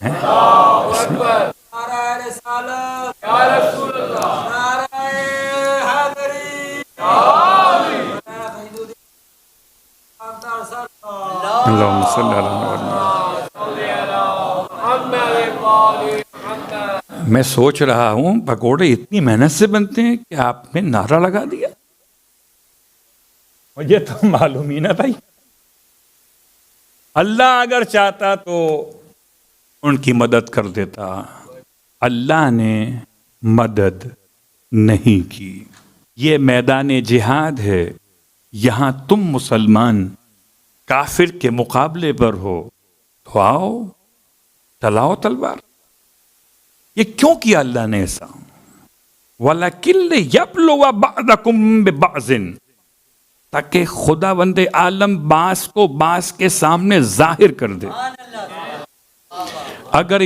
ہیں؟ بسم اللہ۔ نعرہ رسالت یا رسول اللہ، نعرہ حیدری نعرہ حیدری، اللہم صلی علی محمد۔ میں سوچ رہا ہوں پکوڑے اتنی محنت سے بنتے ہیں کہ آپ نے نعرہ لگا دیا، مجھے تو معلوم ہی نہ بھائی۔ اللہ اگر چاہتا تو ان کی مدد کر دیتا، اللہ نے مدد نہیں کی۔ یہ میدان جہاد ہے، یہاں تم مسلمان کافر کے مقابلے پر ہو تو آؤ چلاؤ تلوار۔ یہ کیوں کیا اللہ نے ایسا؟ وَلَكِنْ لِيَبْلُوَ بَعْضَكُمْ بِبَعْضٍ، تاکہ خداوند عالم بعض کو بعض کے سامنے ظاہر کر دے۔ اگر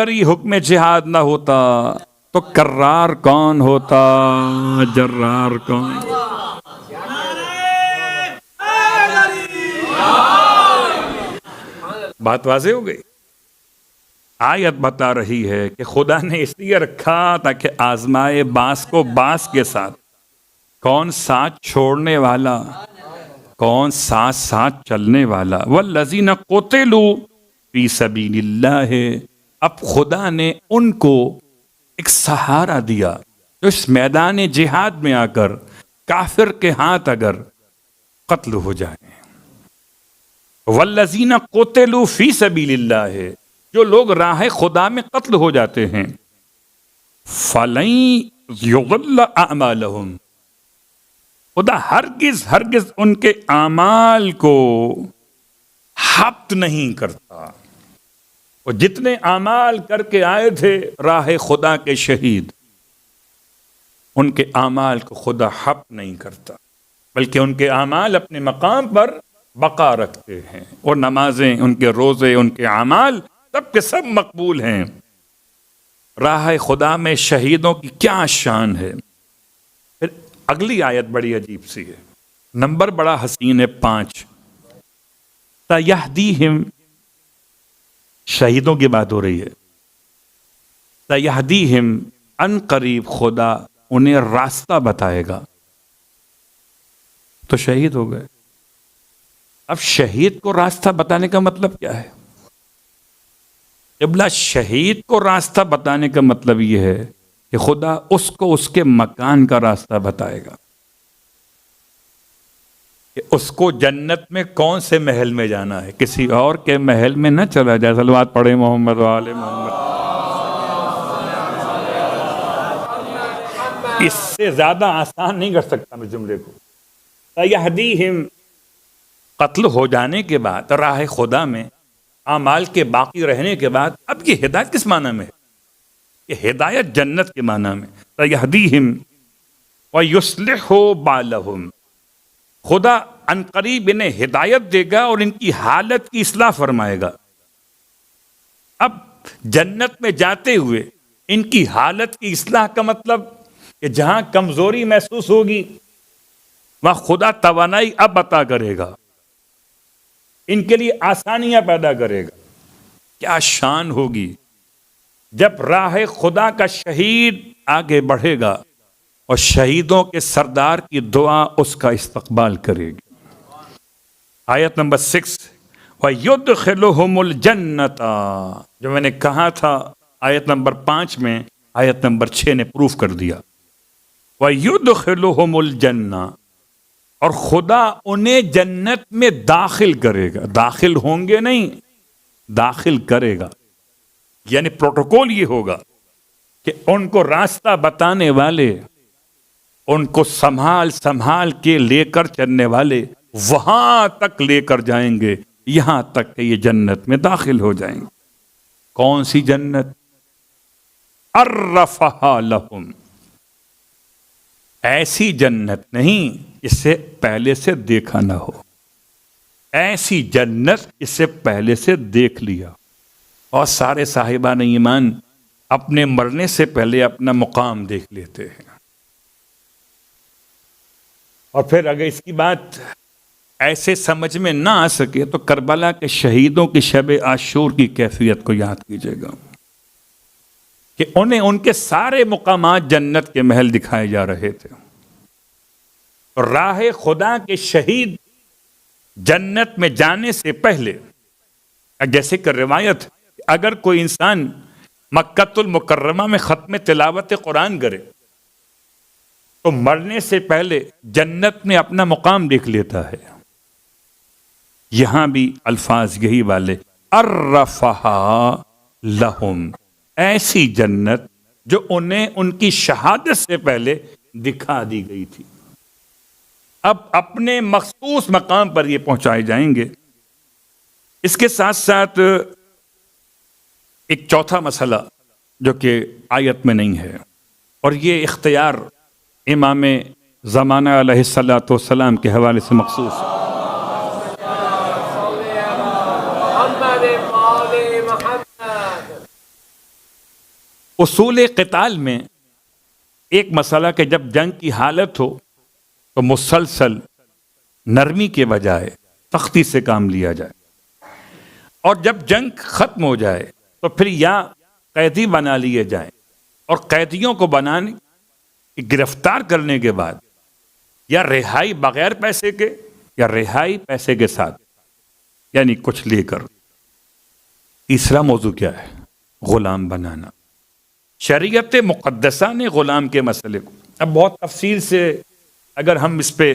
یہ حکم جہاد نہ ہوتا تو کرار کون ہوتا، جرار کون؟ بات واضح ہو گئی۔ آیت بتا رہی ہے کہ خدا نے اس لیے رکھا تاکہ آزمائے بعض کو بعض کے ساتھ، کون ساتھ چھوڑنے والا، کون ساتھ ساتھ چلنے والا۔ والذین قتلوا فی سبیل اللہ، اب خدا نے ان کو ایک سہارا دیا جو اس میدان جہاد میں آ کر کافر کے ہاتھ اگر قتل ہو جائیں۔ والذین قتلوا فی سبیل اللہ، جو لوگ راہ خدا میں قتل ہو جاتے ہیں، فَلَن يُضِلَّ أَعْمَالَهُمْ، خدا ہرگز ان کے اعمال کو حبط نہیں کرتا۔ وہ جتنے اعمال کر کے آئے تھے راہ خدا کے شہید، ان کے اعمال کو خدا حبط نہیں کرتا، بلکہ ان کے اعمال اپنے مقام پر بقا رکھتے ہیں۔ اور نمازیں، ان کے روزے، ان کے اعمال سب کے سب مقبول ہیں۔ راہ خدا میں شہیدوں کی کیا شان ہے۔ پھر اگلی آیت بڑی عجیب سی ہے، نمبر بڑا حسین ہے 5۔ سَيَهْدِيهِمْ، شہیدوں کی بات ہو رہی ہے۔ سَيَهْدِيهِمْ، ان قریب خدا انہیں راستہ بتائے گا۔ تو شہید ہو گئے، اب شہید کو راستہ بتانے کا مطلب کیا ہے؟ قبلہ، شہید کو راستہ بتانے کا مطلب یہ ہے کہ خدا اس کو اس کے مکان کا راستہ بتائے گا، کہ اس کو جنت میں کون سے محل میں جانا ہے، کسی اور کے محل میں نہ چلا جائے۔ صلوات پڑھے محمد و آل محمد۔ اس سے زیادہ آسان نہیں کر سکتا میں جملے کو۔ سَيَهْدِيهِمْ، قتل ہو جانے کے بعد راہ خدا میں اعمال کے باقی رہنے کے بعد اب یہ ہدایت کس معنی میں ہے؟ یہ ہدایت جنت کے معنی میں۔ سَيَهْدِيهِمْ وَيُصْلِحُ بَالَهُمْ، خدا ان قریب انہیں ہدایت دے گا اور ان کی حالت کی اصلاح فرمائے گا۔ اب جنت میں جاتے ہوئے ان کی حالت کی اصلاح کا مطلب کہ جہاں کمزوری محسوس ہوگی وہاں خدا توانائی اب عطا کرے گا، ان کے لیے آسانیاں پیدا کرے گا۔ کیا شان ہوگی جب راہ خدا کا شہید آگے بڑھے گا اور شہیدوں کے سردار کی دعا اس کا استقبال کرے گی۔ آیت نمبر 6، وَيُدْخِلُهُمُ الْجَنَّةَ، جو میں نے کہا تھا آیت نمبر 5 میں، آیت نمبر 6 نے پروف کر دیا۔ وَيُدْخِلُهُمُ الْجَنَّةَ، اور خدا انہیں جنت میں داخل کرے گا۔ داخل ہوں گے نہیں، داخل کرے گا، یعنی پروٹوکول یہ ہوگا کہ ان کو راستہ بتانے والے، ان کو سنبھال کے لے کر چلنے والے وہاں تک لے کر جائیں گے، یہاں تک کہ یہ جنت میں داخل ہو جائیں گے۔ کون سی جنت؟ عرفہا لہم، ایسی جنت نہیں اس سے پہلے سے دیکھا نہ ہو، ایسی جنت اس سے پہلے سے دیکھ لیا۔ اور سارے صاحبان ایمان اپنے مرنے سے پہلے اپنا مقام دیکھ لیتے ہیں۔ اور پھر اگر اس کی بات ایسے سمجھ میں نہ آ سکے تو کربلا کے شہیدوں کی شب عاشور کی کیفیت کو یاد کیجیے گا کہ انہیں ان کے سارے مقامات جنت کے محل دکھائے جا رہے تھے. راہ خدا کے شہید جنت میں جانے سے پہلے، جیسے کہ روایت، اگر کوئی انسان مکۃ المکرمہ میں ختم تلاوت قرآن کرے تو مرنے سے پہلے جنت میں اپنا مقام دیکھ لیتا ہے. یہاں بھی الفاظ یہی والے، عرفہا لہم، ایسی جنت جو انہیں ان کی شہادت سے پہلے دکھا دی گئی تھی. اب اپنے مخصوص مقام پر یہ پہنچائے جائیں گے. اس کے ساتھ ساتھ ایک چوتھا مسئلہ جو کہ آیت میں نہیں ہے، اور یہ اختیار امام زمانہ علیہ الصلوۃ والسلام کے حوالے سے مخصوص ہے. اصول قتال میں ایک مسئلہ کہ جب جنگ کی حالت ہو تو مسلسل نرمی کے بجائے سختی سے کام لیا جائے، اور جب جنگ ختم ہو جائے تو پھر یا قیدی بنا لیے جائیں، اور قیدیوں کو بنانے گرفتار کرنے کے بعد یا رہائی بغیر پیسے کے یا رہائی پیسے کے ساتھ، یعنی کچھ لے کر. تیسرا موضوع کیا ہے؟ غلام بنانا. شریعت مقدسہ نے غلام کے مسئلے کو، اب بہت تفصیل سے اگر ہم اس پہ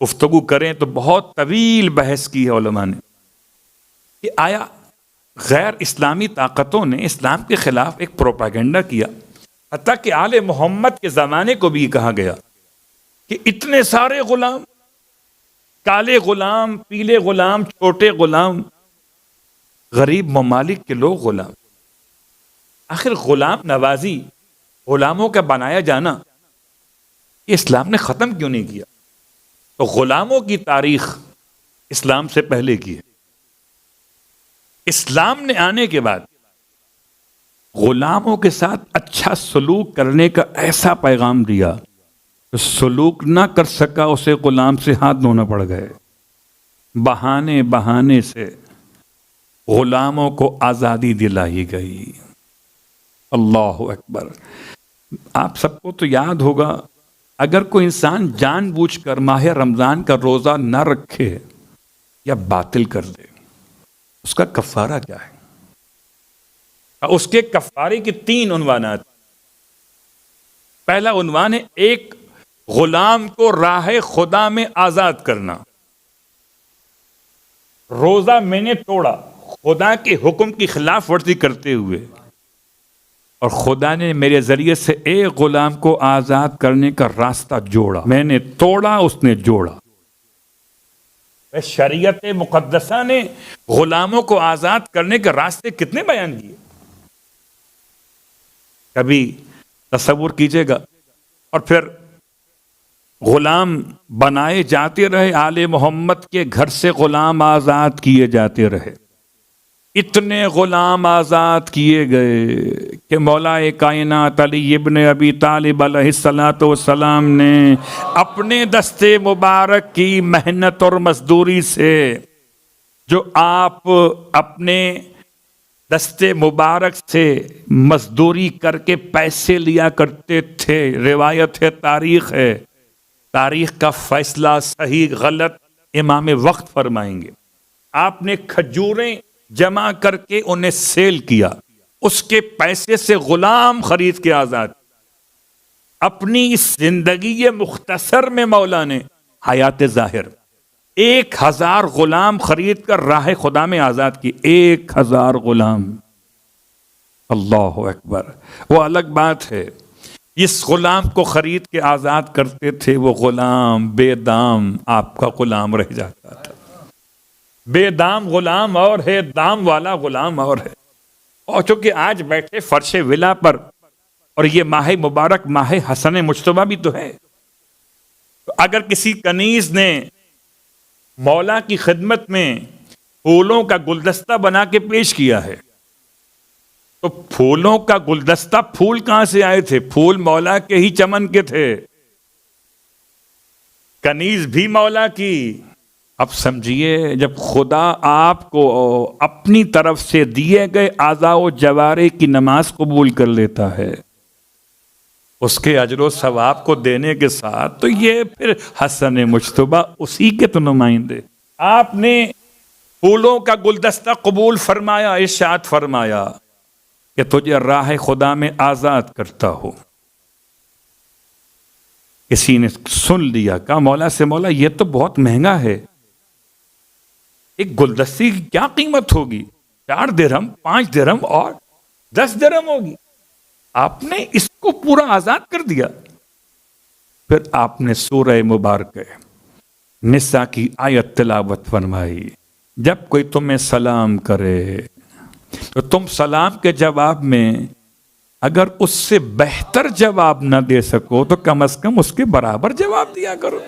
گفتگو کریں تو بہت طویل بحث کی ہے علماء نے کہ آیا غیر اسلامی طاقتوں نے اسلام کے خلاف ایک پروپیگنڈا کیا، حتیٰ کہ آل محمد کے زمانے کو بھی کہا گیا کہ اتنے سارے غلام، کالے غلام، پیلے غلام، چھوٹے غلام، غریب ممالک کے لوگ غلام. آخر غلام نوازی، غلاموں کا بنایا جانا، یہ اسلام نے ختم کیوں نہیں کیا؟ تو غلاموں کی تاریخ اسلام سے پہلے کی ہے. اسلام نے آنے کے بعد غلاموں کے ساتھ اچھا سلوک کرنے کا ایسا پیغام دیا، سلوک نہ کر سکا اسے غلام سے ہاتھ دھونا پڑ گئے. بہانے سے غلاموں کو آزادی دلائی گئی. اللہ اکبر. آپ سب کو تو یاد ہوگا، اگر کوئی انسان جان بوجھ کر ماہ رمضان کا روزہ نہ رکھے یا باطل کر دے، اس کا کفارہ کیا ہے؟ اس کے کفارے کی 3 عنوانات. پہلا عنوان ہے ایک غلام کو راہ خدا میں آزاد کرنا. روزہ میں نے توڑا خدا کے حکم کی خلاف ورزی کرتے ہوئے، اور خدا نے میرے ذریعے سے ایک غلام کو آزاد کرنے کا راستہ جوڑا. میں نے توڑا، اس نے جوڑا. شریعت مقدسہ نے غلاموں کو آزاد کرنے کے راستے کتنے بیان کیے، کبھی تصور کیجئے گا. اور پھر غلام بنائے جاتے رہے، آل محمد کے گھر سے غلام آزاد کیے جاتے رہے. اتنے غلام آزاد کیے گئے کہ مولا کائنات علی ابن ابی طالب علیہ الصلوۃ والسلام نے اپنے دستے مبارک کی محنت اور مزدوری سے، جو آپ اپنے دستے مبارک سے مزدوری کر کے پیسے لیا کرتے تھے، روایت ہے، تاریخ کا فیصلہ صحیح غلط امام وقت فرمائیں گے. آپ نے کھجوریں جمع کر کے انہیں سیل کیا، اس کے پیسے سے غلام خرید کے آزاد. اپنی اس زندگی مختصر میں مولا نے حیات ظاہر 1000 غلام خرید کر راہ خدا میں آزاد کی. 1000 غلام. اللہ اکبر. وہ الگ بات ہے، اس غلام کو خرید کے آزاد کرتے تھے، وہ غلام بے دام آپ کا غلام رہ جاتا تھا. بے دام غلام اور ہے، دام والا غلام اور ہے. اور چونکہ آج بیٹھے فرش ولا پر، اور یہ ماہ مبارک ماہ حسن مجتبی بھی تو ہے، تو اگر کسی کنیز نے مولا کی خدمت میں پھولوں کا گلدستہ بنا کے پیش کیا ہے، تو پھولوں کا گلدستہ، پھول کہاں سے آئے تھے؟ پھول مولا کے ہی چمن کے تھے. کنیز بھی مولا کی اب سمجھیے جب خدا آپ کو اپنی طرف سے دیے گئے اعضاء و جوارح کی نماز قبول کر لیتا ہے اس کے اجر و ثواب کو دینے کے ساتھ، تو یہ پھر حسن مجتبی اسی کے تو نمائندے۔ آپ نے پھولوں کا گلدستہ قبول فرمایا، ارشاد فرمایا کہ تجھے راہ خدا میں آزاد کرتا ہو۔ کسی نے سن لیا، کہا مولا سے مولا یہ تو بہت مہنگا ہے، ایک گلدستی کی کیا قیمت ہوگی؟ 4 درہم، 5 درہم اور 10 درہم ہوگی۔ آپ نے اس کو پورا آزاد کر دیا۔ پھر آپ نے سورہ مبارکہ نساء کی آیت تلاوت فرمائی، جب کوئی تمہیں سلام کرے تو تم سلام کے جواب میں اگر اس سے بہتر جواب نہ دے سکو تو کم از کم اس کے برابر جواب دیا کرو۔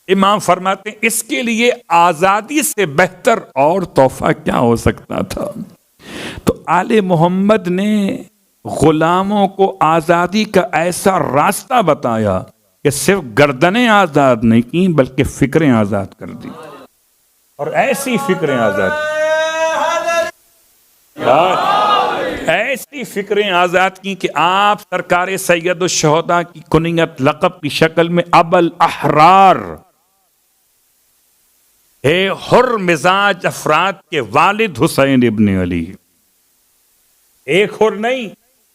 امام فرماتے ہیں اس کے لیے آزادی سے بہتر اور تحفہ کیا ہو سکتا تھا؟ تو آل محمد نے غلاموں کو آزادی کا ایسا راستہ بتایا کہ صرف گردنیں آزاد نہیں کی بلکہ فکریں آزاد کر دی، اور ایسی فکریں آزاد، ایسی فکریں آزاد کی کہ آپ سرکار سید الشہداء کی کنیت لقب کی شکل میں ابو الاحرار، حر مزاج افراد کے والد حسین ابن علی، ایک حر نہیں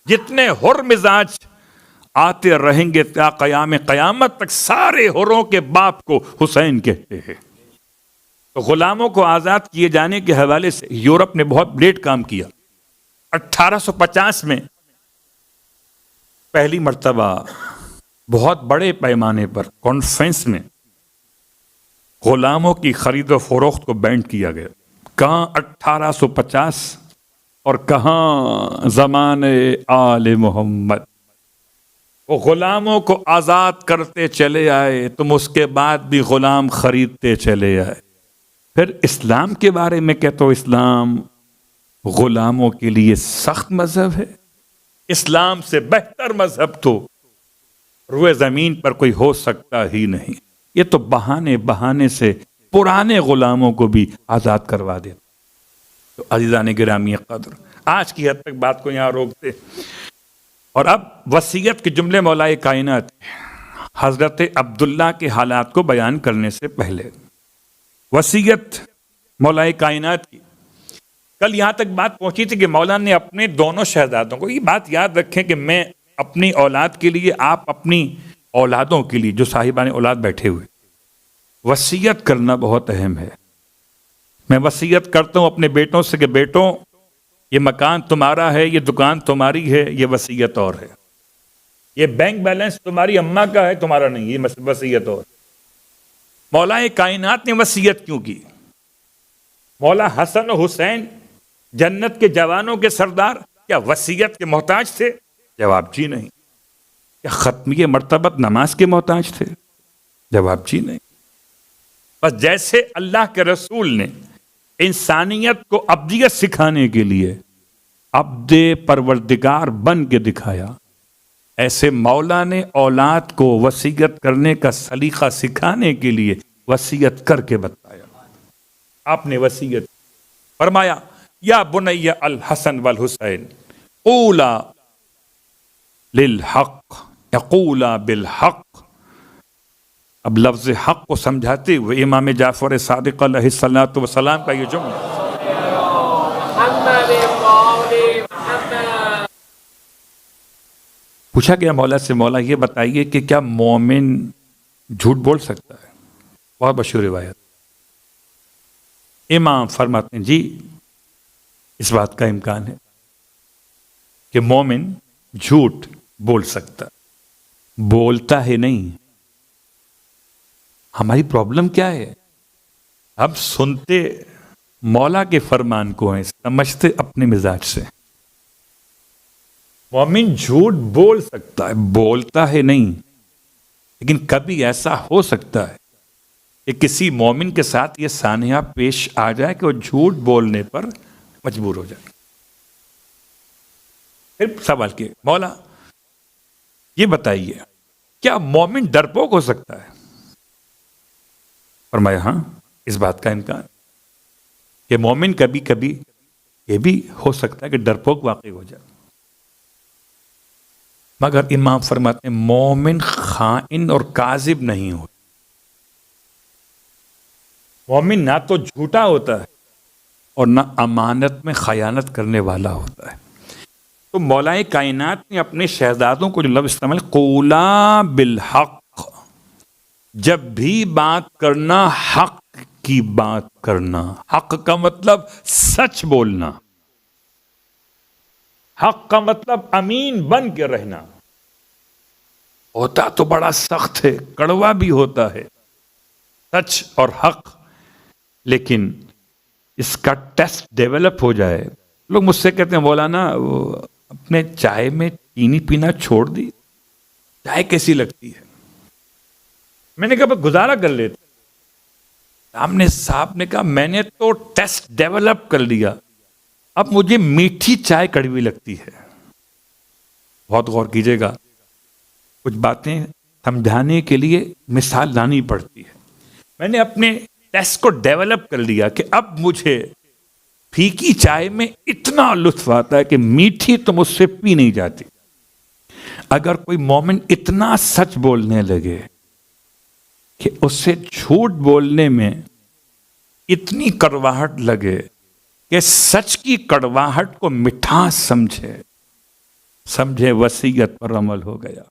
جتنے حر مزاج آتے رہیں گے تا قیام قیامت تک، سارے حروں کے باپ کو حسین کہتے ہیں۔ تو غلاموں کو آزاد کیے جانے کے حوالے سے یورپ نے بہت لیٹ کام کیا۔ 1850 میں پہلی مرتبہ بہت بڑے پیمانے پر کانفرنس میں غلاموں کی خرید و فروخت کو بینڈ کیا گیا۔ کہاں 1850 اور کہاں زمانے آل محمد۔ وہ غلاموں کو آزاد کرتے چلے آئے، تم اس کے بعد بھی غلام خریدتے چلے آئے۔ پھر اسلام کے بارے میں کہ تو اسلام غلاموں کے لیے سخت مذہب ہے، اسلام سے بہتر مذہب تو روئے زمین پر کوئی ہو سکتا ہی نہیں۔ یہ تو بہانے سے پرانے غلاموں کو بھی آزاد کروا دیتا۔ تو عزیزان گرامی قدر، آج کی حد تک بات کو یہاں روکتے، اور اب وصیت کے جملے مولا کائنات حضرت عبداللہ کے حالات کو بیان کرنے سے پہلے وصیت مولا کائنات کی، کل یہاں تک بات پہنچی تھی کہ مولا نے اپنے دونوں شہزادوں کو، یہ بات یاد رکھیں کہ میں اپنی اولاد کے لیے، آپ اپنی اولادوں کے لیے جو صاحبان اولاد بیٹھے ہوئے، وصیت کرنا بہت اہم ہے۔ میں وصیت کرتا ہوں اپنے بیٹوں سے کہ بیٹوں یہ مکان تمہارا ہے، یہ دکان تمہاری ہے، یہ وصیت اور ہے، یہ بینک بیلنس تمہاری اماں کا ہے، تمہارا نہیں، یہ وصیت اور۔ مولا کائنات نے وصیت کیوں کی؟ مولا حسن و حسین جنت کے جوانوں کے سردار کیا وصیت کے محتاج تھے؟ جواب جی نہیں۔ کیا ختمی مرتبت نماز کے محتاج تھے؟ جواب جی نہیں۔ بس جیسے اللہ کے رسول نے انسانیت کو ابدیت سکھانے کے لیے عبد پروردگار بن کے دکھایا، ایسے مولا نے اولاد کو وصیت کرنے کا سلیقہ سکھانے کے لیے وصیت کر کے بتایا۔ آپ نے وصیت فرمایا یا بنی الحسن والحسین قولا للحق یقولا بالحق۔ اب لفظ حق کو سمجھاتے ہوئے امام جعفر صادق علیہ الصلوۃ والسلام کا یہ جملہ، پوچھا گیا مولا سے مولا یہ بتائیے کہ کیا مومن جھوٹ بول سکتا ہے؟ بہت مشہور روایت۔ امام فرماتے ہیں جی اس بات کا امکان ہے کہ مومن جھوٹ بول سکتا، بولتا ہے نہیں۔ ہماری پرابلم کیا ہے؟ اب سنتے مولا کے فرمان کو ہیں، سمجھتے اپنے مزاج سے۔ مومن جھوٹ بول سکتا ہے، بولتا ہے نہیں، لیکن کبھی ایسا ہو سکتا ہے کہ کسی مومن کے ساتھ یہ سانحہ پیش آ جائے کہ وہ جھوٹ بولنے پر مجبور ہو جائے۔ پھر سوال کیا مولا یہ بتائیے کیا مومن ڈرپوک ہو سکتا ہے؟ فرمایا ہاں اس بات کا امکان کہ مومن کبھی کبھی یہ بھی ہو سکتا ہے کہ ڈرپوک واقع ہو جائے، مگر امام فرماتے ہیں مومن خائن اور کاذب نہیں ہو. مومن نہ تو جھوٹا ہوتا ہے اور نہ امانت میں خیانت کرنے والا ہوتا ہے. تو مولائے کائنات نے اپنے شہزادوں کو جو لفظ استعمال قولا بالحق، جب بھی بات کرنا حق کی بات کرنا. حق کا مطلب سچ بولنا، حق کا مطلب امین بن کے رہنا. ہوتا تو بڑا سخت ہے، کڑوا بھی ہوتا ہے سچ اور حق، لیکن اس کا ٹیسٹ ڈیولپ ہو جائے. لوگ مجھ سے کہتے ہیں مولانا وہ اپنے چائے میں چینی پینا چھوڑ دی، چائے کیسی لگتی ہے؟ میں نے کہا بس گزارا کر لیتے. سامنے صاحب نے کہا میں نے تو ٹیسٹ ڈیولپ کر لیا، اب مجھے میٹھی چائے کڑوی لگتی ہے. بہت غور کیجیے گا، کچھ باتیں سمجھانے کے لیے مثال لانی پڑتی ہے. میں نے اپنے ٹیسٹ کو ڈیولپ کر لیا کہ اب مجھے پھیکی چائے میں اتنا لطف آتا ہے کہ میٹھی تو مجھ سے پی نہیں جاتی. اگر کوئی مومن اتنا سچ بولنے لگے کہ اس سے جھوٹ بولنے میں اتنی کڑواہٹ لگے کہ سچ کی کڑواہٹ کو مٹھاس سمجھے وصیت پر عمل ہو گیا.